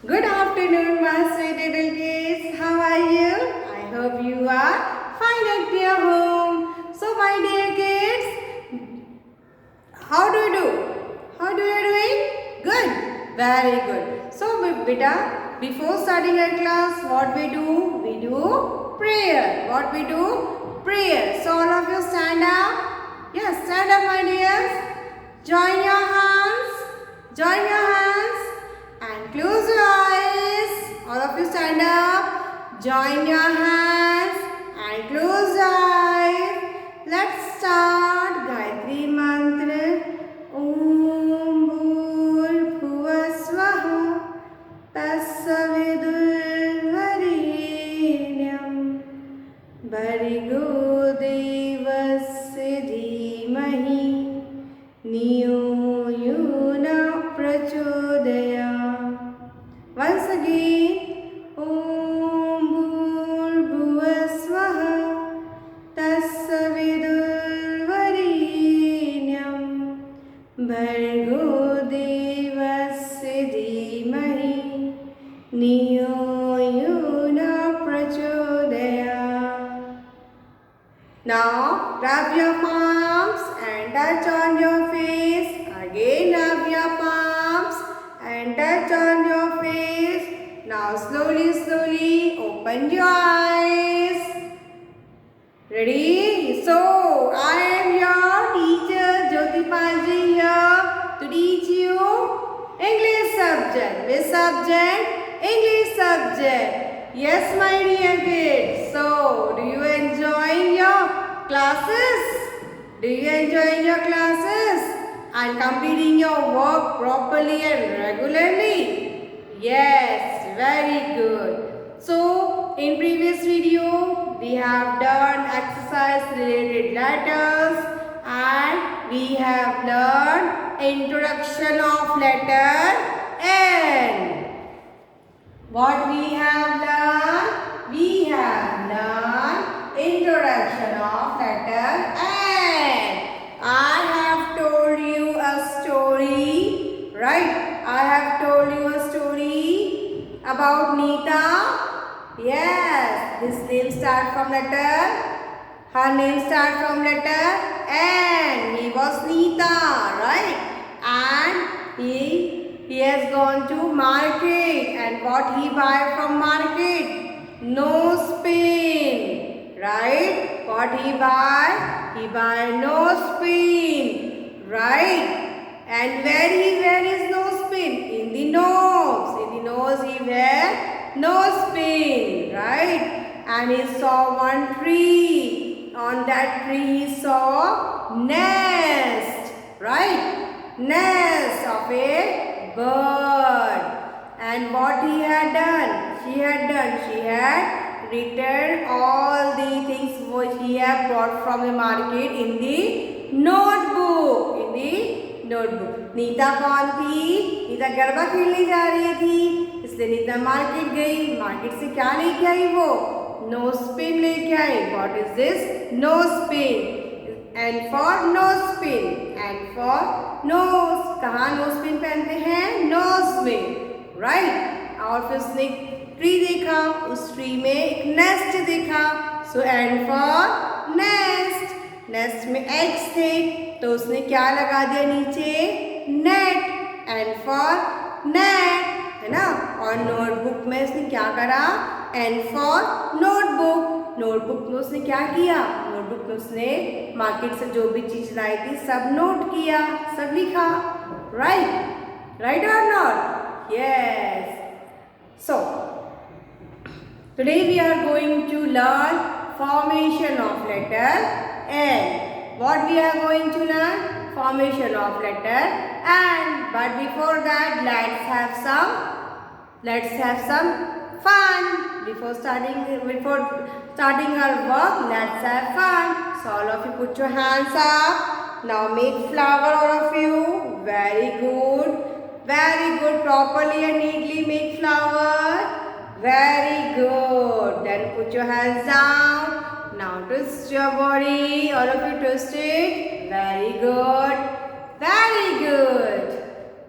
Good afternoon, my sweet little kids. How are you? I hope you are fine at your home. So, my dear kids, how do you do? How do you doing? Good. Very good. So, beta, before starting our class, what we do? We do prayer. What we do? Prayer. So, all of you stand up. Yes, stand up, my dears. Join your hands. Join your hands. And close your eyes. All of you stand up. Join your hands and close your eyes. Let's start Gayatri Mantra. Om Bhurbhuvasvah Tassavidurvarenyam Bhargo Devasya Dhimahi Niyo Yuna Prachodayam. Once again, Om Bhurbhuvasvah Tassavidurvarenyam Bhargo Devasya Dhimahi Niyo Yuna Prachodayam. Now, rub your palms and touch on your face. Again, rub your palms and touch on your face. Now, slowly, slowly open your eyes. Ready? So, I am your teacher Jyotipalji here to teach you English subject. Which subject? English subject. Yes, my dear kids. So, do you enjoy your classes? Do you enjoy your classes? And completing your work properly and regularly? Yes, very good. So, in previous video, we have done exercise related letters and we have learned introduction of letter N. What we have learned? We have learned introduction of letter N. I have told you a story, right? I have told you a story about Neeta. Yes, his name starts from letter. Her name starts from letter N. He was Neeta, right? And he has gone to market. And what he buy from market? Nosepin, right? What he buy? He buy nosepin, right? And where is nosepin? In the nose. In the nose he wear nosepin, right? And he saw one tree. On that tree he saw nest, right? Nest of a bird. And what he had done? She had written all the things which he had bought from the market in the notebook. In the notebook. Nita कौन थी? नीता गरबा खेलने जा रही थी, इसलिए Nita market गई. Market से क्या लेके आई वो? नोजपिन लेके आई. What is this? Nose pin. N for nose pin. N for nose. कहाँ नोजपिन पहनते हैं? नोज में, राइट? और फिर उसने ट्री देखा, उस ट्री में एक नेस्ट देखा. So and for nest. Nest में एग्स थे, तो उसने क्या लगा दिया नीचे? नेट. एंड फॉर नेट, है ना? और नोटबुक में उसने क्या करा? And for notebook. नोटबुक में उसने क्या किया? नोटबुक में उसने मार्केट से जो भी चीज लाई थी सब नोट किया, सब लिखा, राइट? राइट और not? Yes. So, today we are going to learn formation of letter N. What we are going to learn? Formation of letter N. But before that, let's have some fun. Before starting our work, let's have fun. So all of you put your hands up. Now make flower, all of you. Very good. Very good. Properly and neatly make flower. Very good. Then put your hands down. Now twist your body. All of you twist it. Very good. Very good.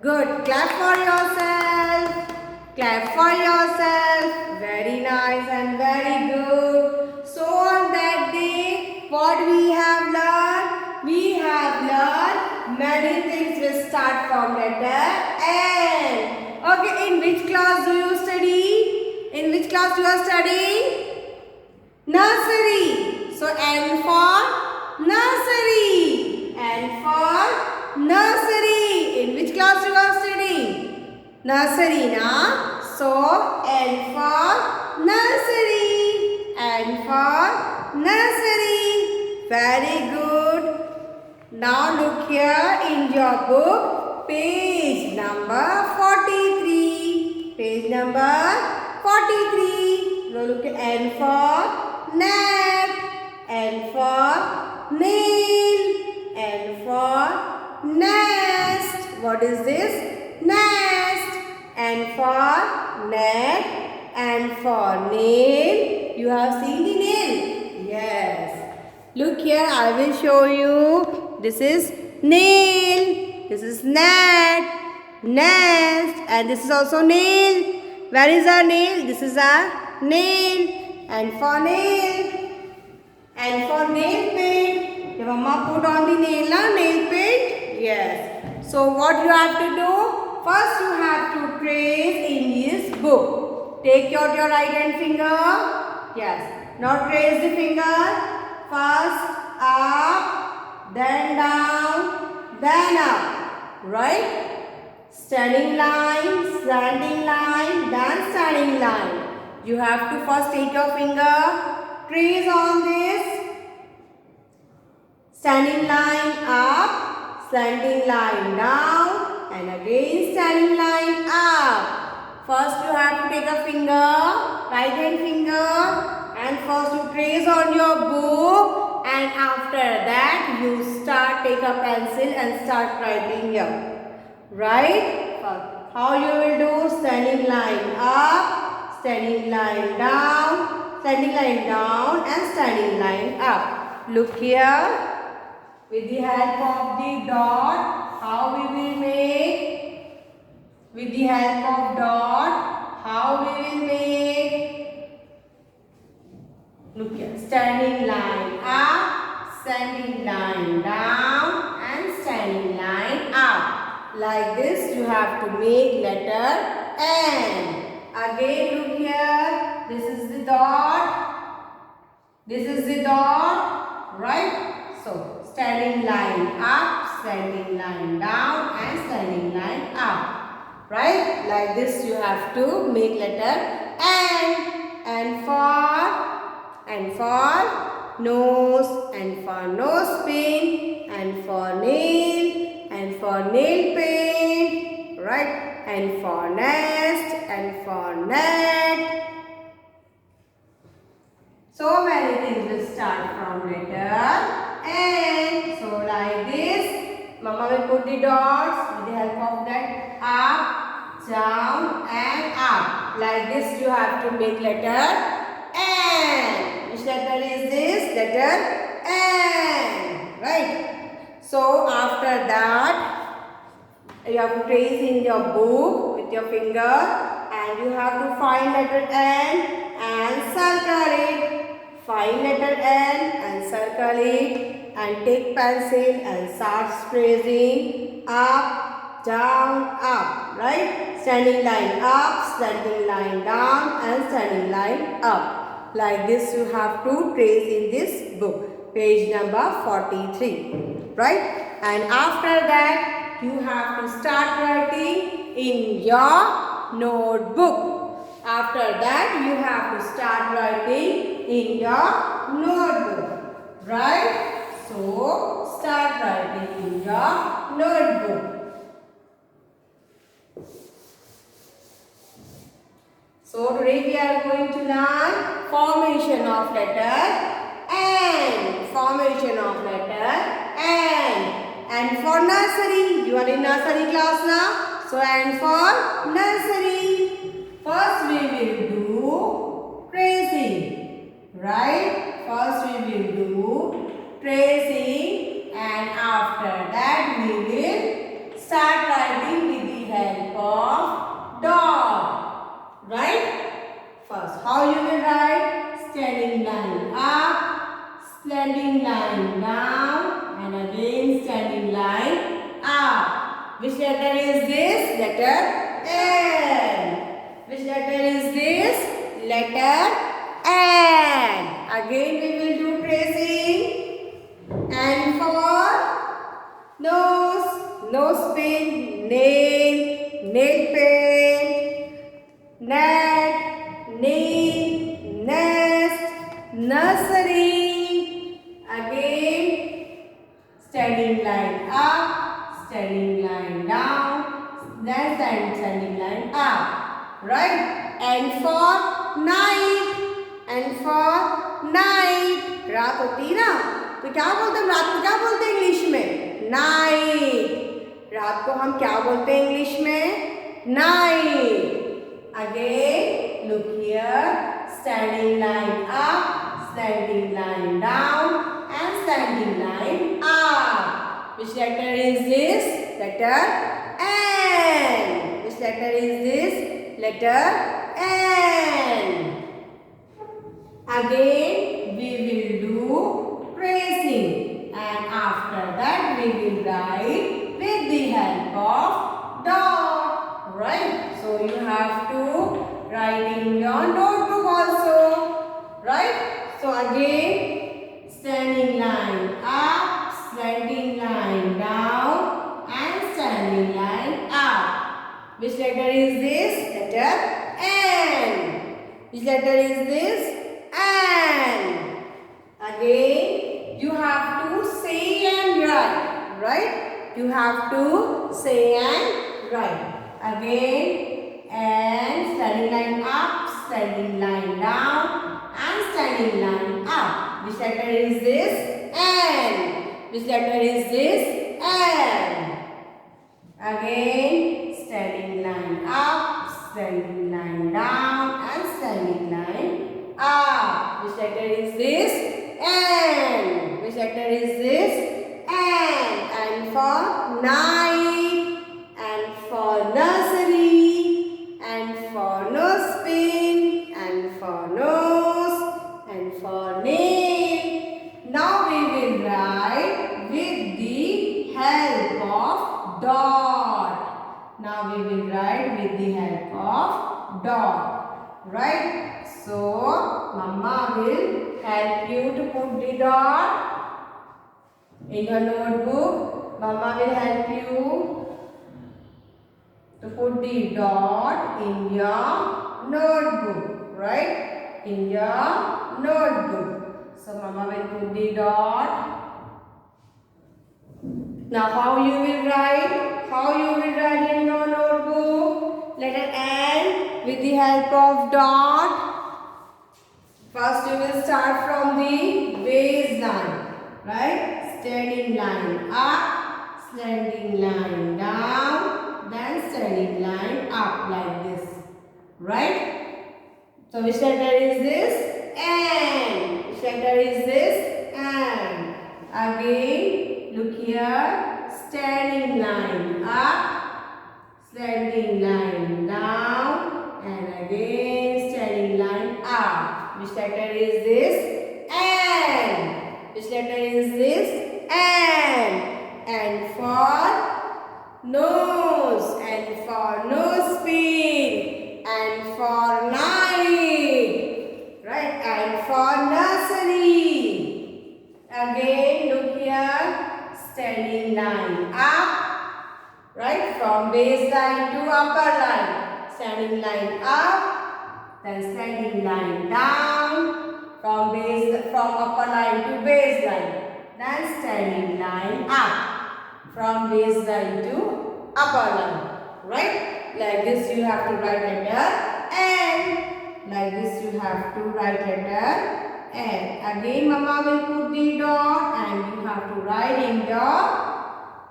Good. Clap for yourself. Clap for yourself. Very nice and very good. So on that day, what we have learned? We have learned many things will start from letter N. Okay, in which class do you study? In which class you are studying? Nursery. So N for nursery. N for nursery. In which class you are studying? Nursery, na? So N for nursery. N for nursery. Very good. Now look here in your book, page number 43. Page number 43. Now look at N for net. N for nail. N for nest. What is this? Nest. N for net. N for nail. You have seen the nail? Yes. Look here, I will show you. This is nail. This is net. Nest. And this is also nail. Where is our nail? This is our nail. And for nail. And for nail paint. Your mama put on the nail, nail paint? Yes. So what you have to do? First you have to trace in this book. Take out your right hand finger. Yes. Now trace the finger. First up, then down, then up. Right? Standing line, slanting line, then standing line. You have to first take your finger, trace on this. Standing line up, slanting line down, and again standing line up. First you have to take a finger, right hand finger, and first you trace on your book, and after that you take a pencil and start writing here. Right? How you will do? Standing line up, standing line down, standing line down, and standing line up. Look here. With the help of the dot, how we will make? With the help of dot, how we will make? Look here. Standing line up, standing line down, and standing line up. Like this, you have to make letter N. Again, look here. This is the dot. This is the dot. Right? So, standing line up, standing line down, and standing line up. Right? Like this you have to make letter N. And for nose, and for nose pin, and for nail, and for nail paint. Right? And for nest, and for net. So many things will start from letter N. So like this, Mama will put the dots with the help of that up, down, and up. Like this you have to make letter N. Which letter is this? Letter N. Right? So after that, you have to trace in your book with your finger, and you have to find letter N and circle it. Find letter N and circle it, and take pencil and start tracing up, down, up. Right? Standing line up, standing line down, and standing line up. Like this you have to trace in this book. Page number 43. Right? And after that, you have to start writing in your notebook. After that, you have to start writing in your notebook. Right? So, start writing in your notebook. So, today we are going to learn formation of letter N. Formation of letter N. And for nursery, you are in nursery class now. So, and for nursery. First we will do tracing. Right? First we will do tracing, and after that we will start writing with the help of dot. standing line down, and again standing line up. Which letter is this? Letter N. Which letter is this? Letter N. Again we will do tracing. And for nose pin, nail paint, net, knee, nest, nursery. Again standing line up, standing line down, then standing line up. Right? And for night, रात होती है ना, तो क्या बोलते हैं रात को, क्या बोलते हैं इंग्लिश में? नाइट. रात को हम क्या बोलते हैं इंग्लिश में? Night. Again look here, standing line up, standing line down, and standing line up. Which letter is this? Letter N. Which letter is this? Letter N. Again we will do tracing, and after that we will write with the help of dot. Right? So you have to write in your notebook also. Right? So again standing line up, standing line down, and standing line up. Which letter is this? Letter N. Which letter is this? N. Again you have to say and write. Right? You have to say and write. Again, and standing line up, standing line down, and standing line up. Which letter is this? N. Which letter is this? N. Again standing line up, standing line down, and standing line up. Which letter is this? N. Which letter is this? N. And for night, and for nursery, and for nose pin, and for nose, and for nail. Now we will write with the help of dot. Now we will write with the help of dot. Right? So, Mama will help you to put the dot in your notebook. Mama will help you to put the dot in your notebook. Right? In your notebook. So, Mama will put the dot. Now, how you will write? How you will write in your notebook? Letter N with the help of dot. First you will start from the baseline, right? Standing line up, standing line down, then standing line up like this, right? So which letter is this? N. Which letter is this? N. Again, look here, standing line up, standing line down, and again standing line up. Which letter is this? N. Which letter is this? N. And for nose, and for nose pin, and for night, right? And for nursery. Again, look here, standing line up, right? From baseline to upper line. Standing line up. Then standing line down, from upper line to baseline. Then standing line up, from baseline to upper line. Right? Like this you have to write letter N. Like this you have to write letter N. Again Mama will put the dot, and you have to write in your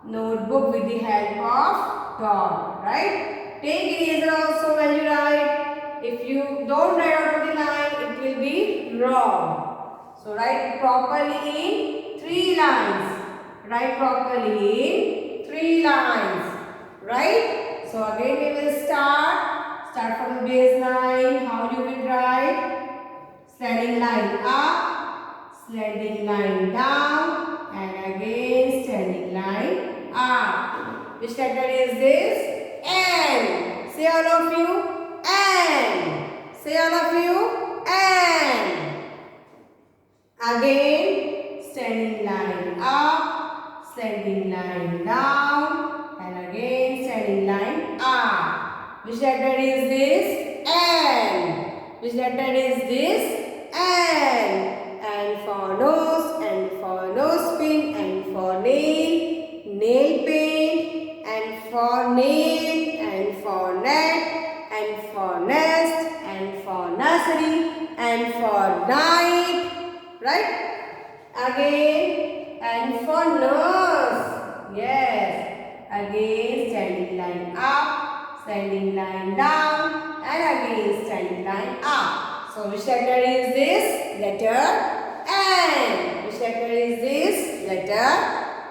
notebook with the help of dot. Right? Take eraser also when you write. If you don't write out of the line, it will be wrong. So write properly in 3 lines. Write properly in 3 lines. Right? So again we will start. Start from the baseline. How you will write? Standing line up, slanting line down, and again standing line up. Which letter is this? N. Say all of you, N. Say all of you, N. Again, standing line up, standing line down, and again standing line up. Which letter is this? N. Which letter is this? N. And for nose pin, and for nail paint, and for nail, and for net, and for nest, and for nursery, and for night. Right? Again, and for nurse. Yes. Again, standing line up, standing line down, and again standing line up. So, which letter is this? Letter N. Which letter is this? Letter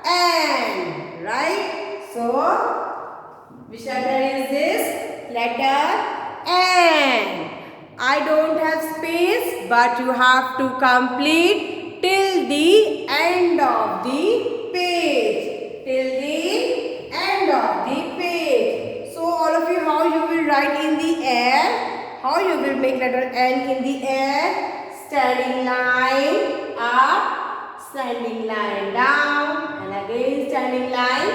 N. Right? So, which letter is this? Letter N. I don't have space, but you have to complete till the end of the page. Till the end of the page. So all of you, how you will write in the air? How you will make letter N in the air? Standing line up, standing line down, and again standing line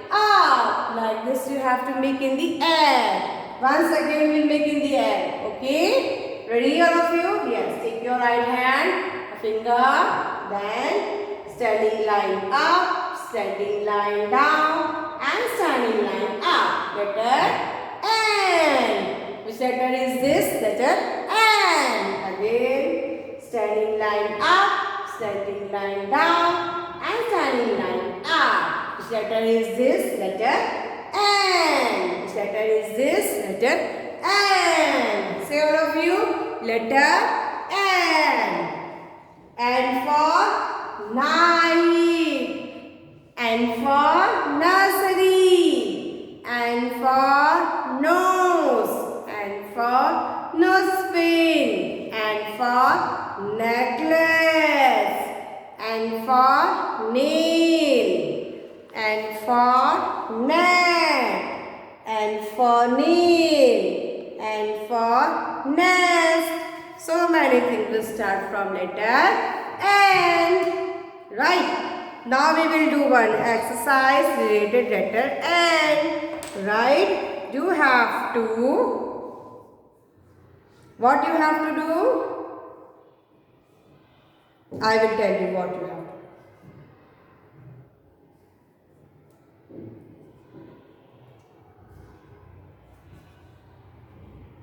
up. Like this you have to make in the air. Once again we will make in the air. Okay? Ready all of you? Yes. Take your right hand, a finger, then standing line up, standing line down, and standing line up. Letter N. Which letter is this? Letter N. Again, standing line up, standing line down, and standing line up. Which letter is this? Letter N. Which letter is this? Letter N. Say all of you. Letter N. And for night. And for nursery. And for nose. And for nose pin. And for necklace. And for nail. And for net. And for nail, and for nest. So many things will start from letter N. Right. Now we will do one exercise related letter N. Right. You have to, what you have to do? I will tell you what you have to do.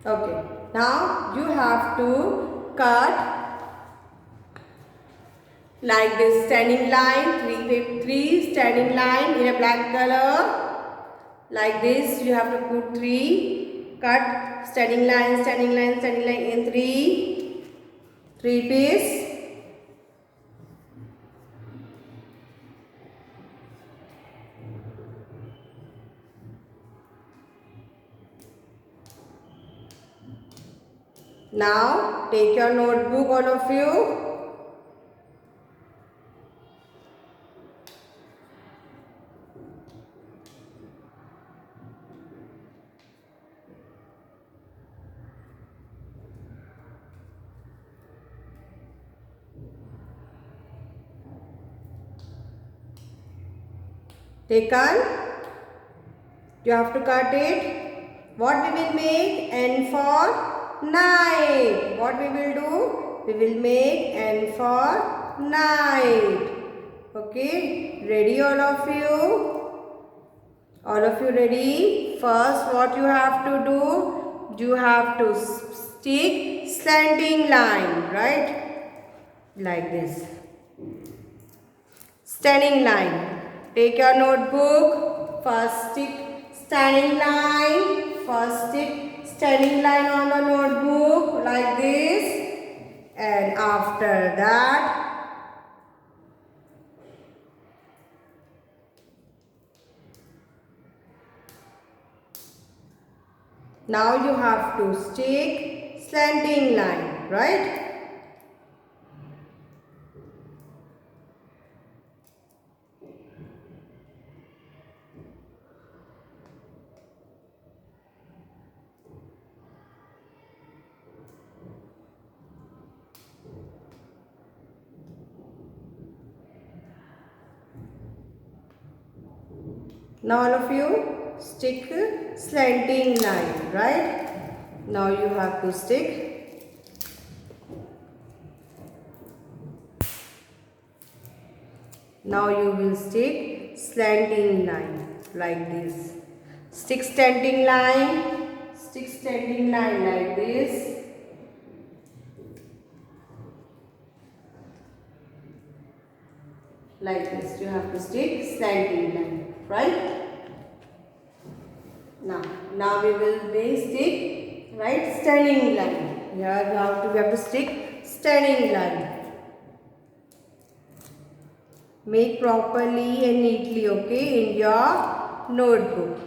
Okay, now you have to cut like this standing line, three standing line in a black color. Like this, you have to put three, cut standing line, standing line, standing line in three pieces. Now, take your notebook, all of you. Taken. You have to cut it. What we will make? N for night. What we will do? We will make N for night. Okay. Ready all of you? All of you ready? First what you have to do? You have to stick slanting line. Right? Like this. Standing line. Take your notebook. First stick standing line. First stick standing line on the notebook like this, and after that now you have to stick slanting line, right? Now all of you stick slanting line, right? Now you have to stick now you will stick slanting line like this. Stick slanting line like this. Like this, you have to stick slanting line, right? Now we will stick, right, standing line. Here we have to stick standing line. Make properly and neatly, okay, in your notebook.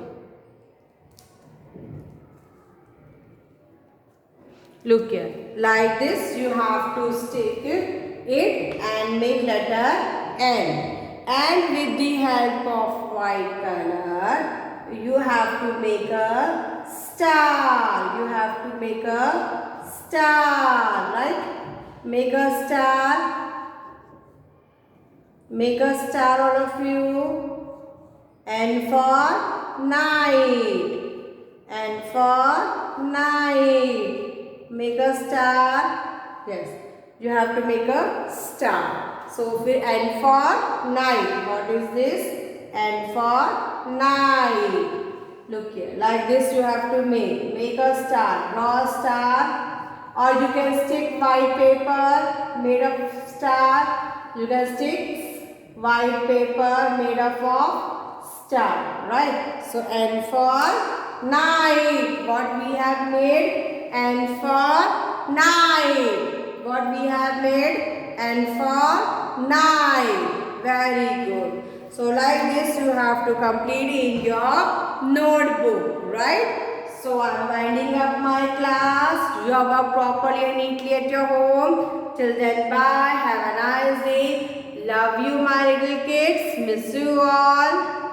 Look here, like this you have to stick it and make letter N. And with the help of white color, you have to make a star. You have to make a star, right? Make a star. Make a star, all of you. N for night. N for night. Make a star. Yes, you have to make a star. So N for night. What is this? N for night. Look here, like this you have to make a star. Draw a star, or you can stick white paper made of star. You can stick white paper made up of star, right? So N for night. What we have made? N for night. What we have made? N for night. Very good. So like this you have to complete in your notebook, right? So I am winding up my class. Do your work properly and neatly at your home. Till then, bye. Have a nice day. Love you, my little kids. Miss you all.